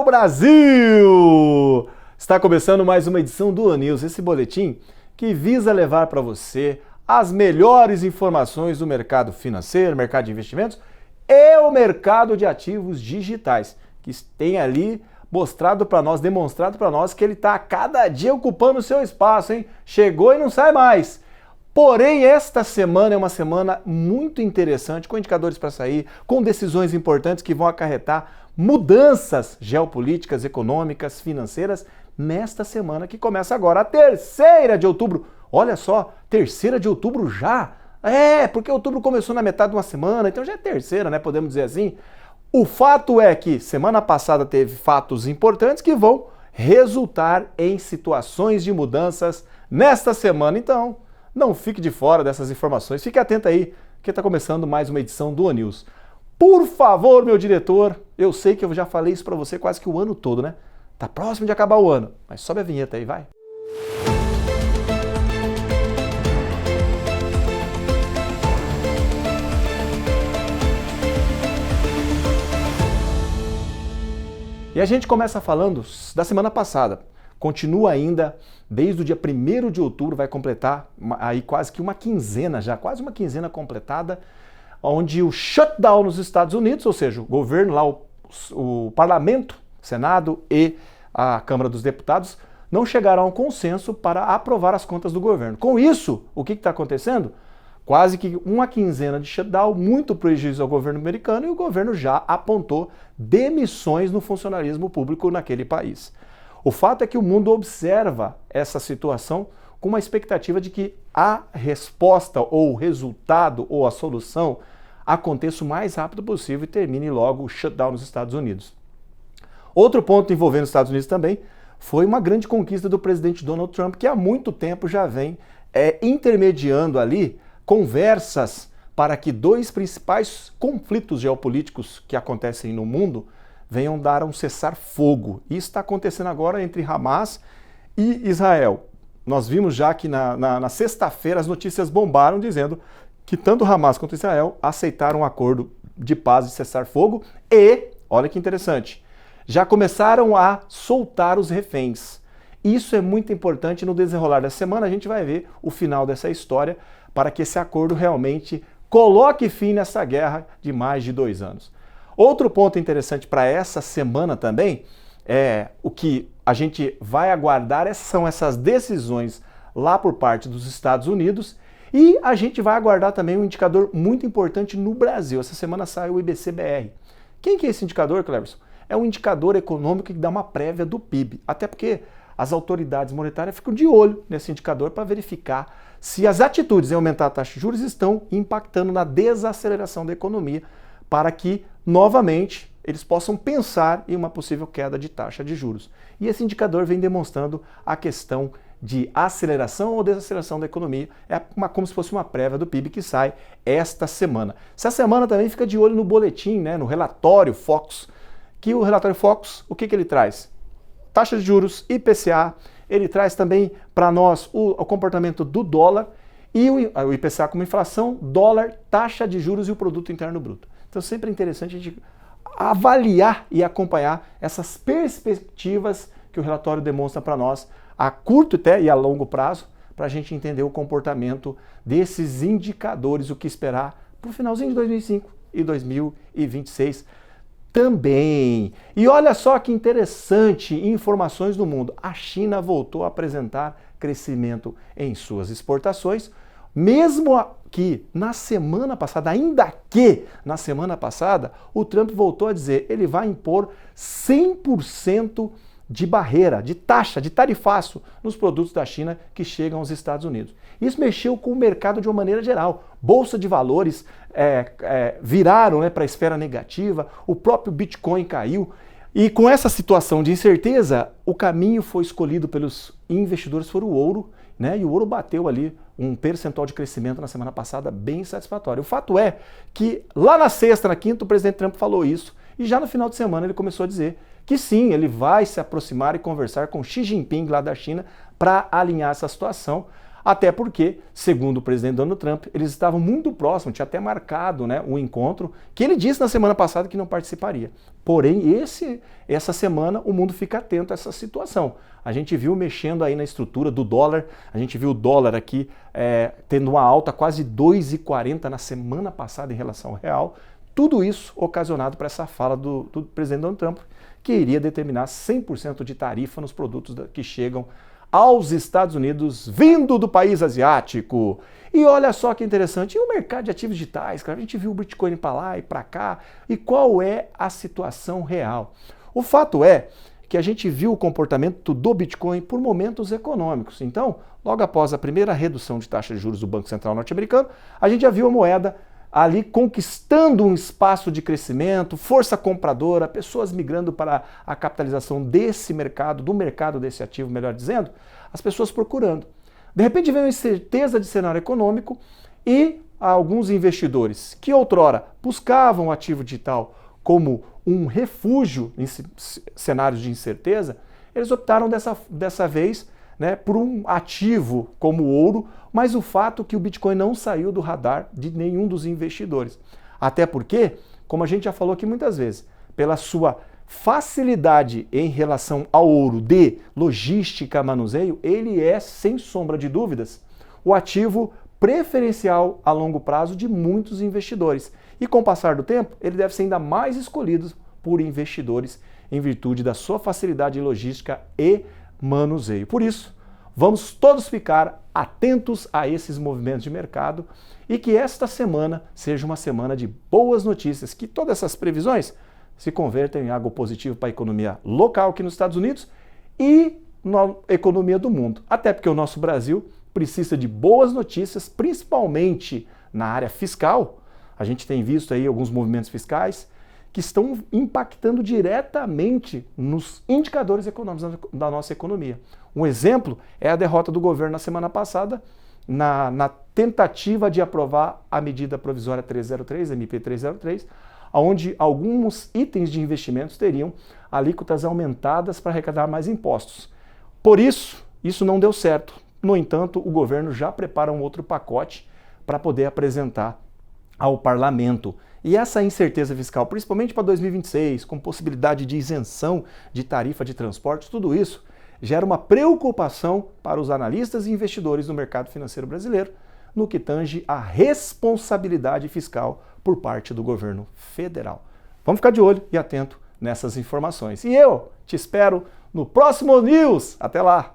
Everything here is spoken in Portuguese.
meu Brasil! Está começando mais uma edição do ONews, esse boletim que visa levar para você as melhores informações do mercado financeiro, mercado de investimentos e o mercado de ativos digitais, que tem ali mostrado para nós, demonstrado para nós que ele está a cada dia ocupando o seu espaço, hein? Chegou e não sai mais. Porém, esta semana é uma semana muito interessante, com indicadores para sair, com decisões importantes que vão acarretar mudanças geopolíticas, econômicas, financeiras, nesta semana que começa agora, a 3ª de outubro. Olha só, 3ª de outubro já? Porque outubro começou na metade de uma semana, então já é 3ª, né? Podemos dizer assim. O fato é que semana passada teve fatos importantes que vão resultar em situações de mudanças nesta semana. Então, não fique de fora dessas informações, fique atento aí, que está começando mais uma edição do ONews. Por favor, meu diretor, eu sei que eu já falei isso para você quase que o ano todo, né? Tá próximo de acabar o ano, mas sobe a vinheta aí, vai. E a gente começa falando da semana passada. Continua ainda, desde o dia 1º de outubro, vai completar aí quase que uma quinzena já, quase uma quinzena completada, onde o shutdown nos Estados Unidos, ou seja, o governo lá, o parlamento, Senado e a Câmara dos Deputados, não chegaram a um consenso para aprovar as contas do governo. Com isso, o que está acontecendo? Quase que uma quinzena de shutdown, muito prejuízo ao governo americano, e o governo já apontou demissões no funcionalismo público naquele país. O fato é que o mundo observa essa situação com uma expectativa de que a resposta ou o resultado ou a solução aconteça o mais rápido possível e termine logo o shutdown nos Estados Unidos. Outro ponto envolvendo os Estados Unidos também foi uma grande conquista do presidente Donald Trump, que há muito tempo já vem intermediando ali conversas para que dois principais conflitos geopolíticos que acontecem no mundo venham dar um cessar-fogo. Isso está acontecendo agora entre Hamas e Israel. Nós vimos já que na sexta-feira as notícias bombaram dizendo que tanto Hamas quanto Israel aceitaram um acordo de paz e cessar-fogo e, olha que interessante, já começaram a soltar os reféns. Isso é muito importante. No desenrolar da semana a gente vai ver o final dessa história para que esse acordo realmente coloque fim nessa guerra de mais de 2 anos. Outro ponto interessante para essa semana também é o que a gente vai aguardar são essas decisões lá por parte dos Estados Unidos e a gente vai aguardar também um indicador muito importante no Brasil. Essa semana saiu o IBC-BR. Quem que é esse indicador, Cleverson? É um indicador econômico que dá uma prévia do PIB, até porque as autoridades monetárias ficam de olho nesse indicador para verificar se as atitudes em aumentar a taxa de juros estão impactando na desaceleração da economia para que, novamente, eles possam pensar em uma possível queda de taxa de juros. E esse indicador vem demonstrando a questão de aceleração ou desaceleração da economia, como se fosse uma prévia do PIB que sai esta semana. Essa semana também fica de olho no boletim, né, no relatório Focus, que o relatório Focus, o que ele traz? Taxa de juros, IPCA, ele traz também para nós o comportamento do dólar e o IPCA como inflação, dólar, taxa de juros e o produto interno bruto. Então sempre é interessante a gente avaliar e acompanhar essas perspectivas que o relatório demonstra para nós a curto e a longo prazo, para a gente entender o comportamento desses indicadores, o que esperar para o finalzinho de 2025 e 2026 também. E olha só que interessante, informações do mundo. A China voltou a apresentar crescimento em suas exportações, mesmo que na semana passada, ainda que na semana passada, o Trump voltou a dizer, ele vai impor 100% de barreira, de taxa, de tarifaço nos produtos da China que chegam aos Estados Unidos. Isso mexeu com o mercado de uma maneira geral. Bolsa de valores viraram para a esfera negativa, o próprio Bitcoin caiu. E com essa situação de incerteza, o caminho foi escolhido pelos investidores foi o ouro, né? E o ouro bateu ali um percentual de crescimento na semana passada bem satisfatório. O fato é que lá na sexta, na quinta, o presidente Trump falou isso e já no final de semana ele começou a dizer que sim, ele vai se aproximar e conversar com Xi Jinping lá da China para alinhar essa situação. Até porque, segundo o presidente Donald Trump, eles estavam muito próximos, tinha até marcado, né, um encontro que ele disse na semana passada que não participaria. Porém, essa semana o mundo fica atento a essa situação. A gente viu mexendo aí na estrutura do dólar, a gente viu o dólar aqui tendo uma alta quase 2,40 na semana passada em relação ao real. Tudo isso ocasionado por essa fala do presidente Donald Trump, que iria determinar 100% de tarifa nos produtos que chegam aos Estados Unidos, vindo do país asiático. E olha só que interessante, e o mercado de ativos digitais, cara? A gente viu o Bitcoin para lá e para cá, e qual é a situação real? O fato é que a gente viu o comportamento do Bitcoin por momentos econômicos. Então, logo após a primeira redução de taxa de juros do Banco Central norte-americano, a gente já viu a moeda ali conquistando um espaço de crescimento, força compradora, pessoas migrando para a capitalização desse mercado, do mercado desse ativo, melhor dizendo, as pessoas procurando. De repente vem uma incerteza de cenário econômico e alguns investidores que outrora buscavam o ativo digital como um refúgio em cenários de incerteza, eles optaram dessa vez, né, por um ativo como o ouro, mas o fato é que o Bitcoin não saiu do radar de nenhum dos investidores. Até porque, como a gente já falou aqui muitas vezes, pela sua facilidade em relação ao ouro de logística, manuseio, ele é, sem sombra de dúvidas, o ativo preferencial a longo prazo de muitos investidores. E com o passar do tempo, ele deve ser ainda mais escolhido por investidores em virtude da sua facilidade em logística e manuseio. Por isso, vamos todos ficar atentos a esses movimentos de mercado e que esta semana seja uma semana de boas notícias, que todas essas previsões se convertam em algo positivo para a economia local aqui nos Estados Unidos e na economia do mundo. Até porque o nosso Brasil precisa de boas notícias, principalmente na área fiscal. A gente tem visto aí alguns movimentos fiscais que estão impactando diretamente nos indicadores econômicos da nossa economia. Um exemplo é a derrota do governo na semana passada na tentativa de aprovar a medida provisória 303, MP 303, onde alguns itens de investimentos teriam alíquotas aumentadas para arrecadar mais impostos. Por isso, isso não deu certo. No entanto, o governo já prepara um outro pacote para poder apresentar ao parlamento. E essa incerteza fiscal, principalmente para 2026, com possibilidade de isenção de tarifa de transportes, tudo isso gera uma preocupação para os analistas e investidores do mercado financeiro brasileiro no que tange à responsabilidade fiscal por parte do governo federal. Vamos ficar de olho e atento nessas informações. E eu te espero no próximo News. Até lá!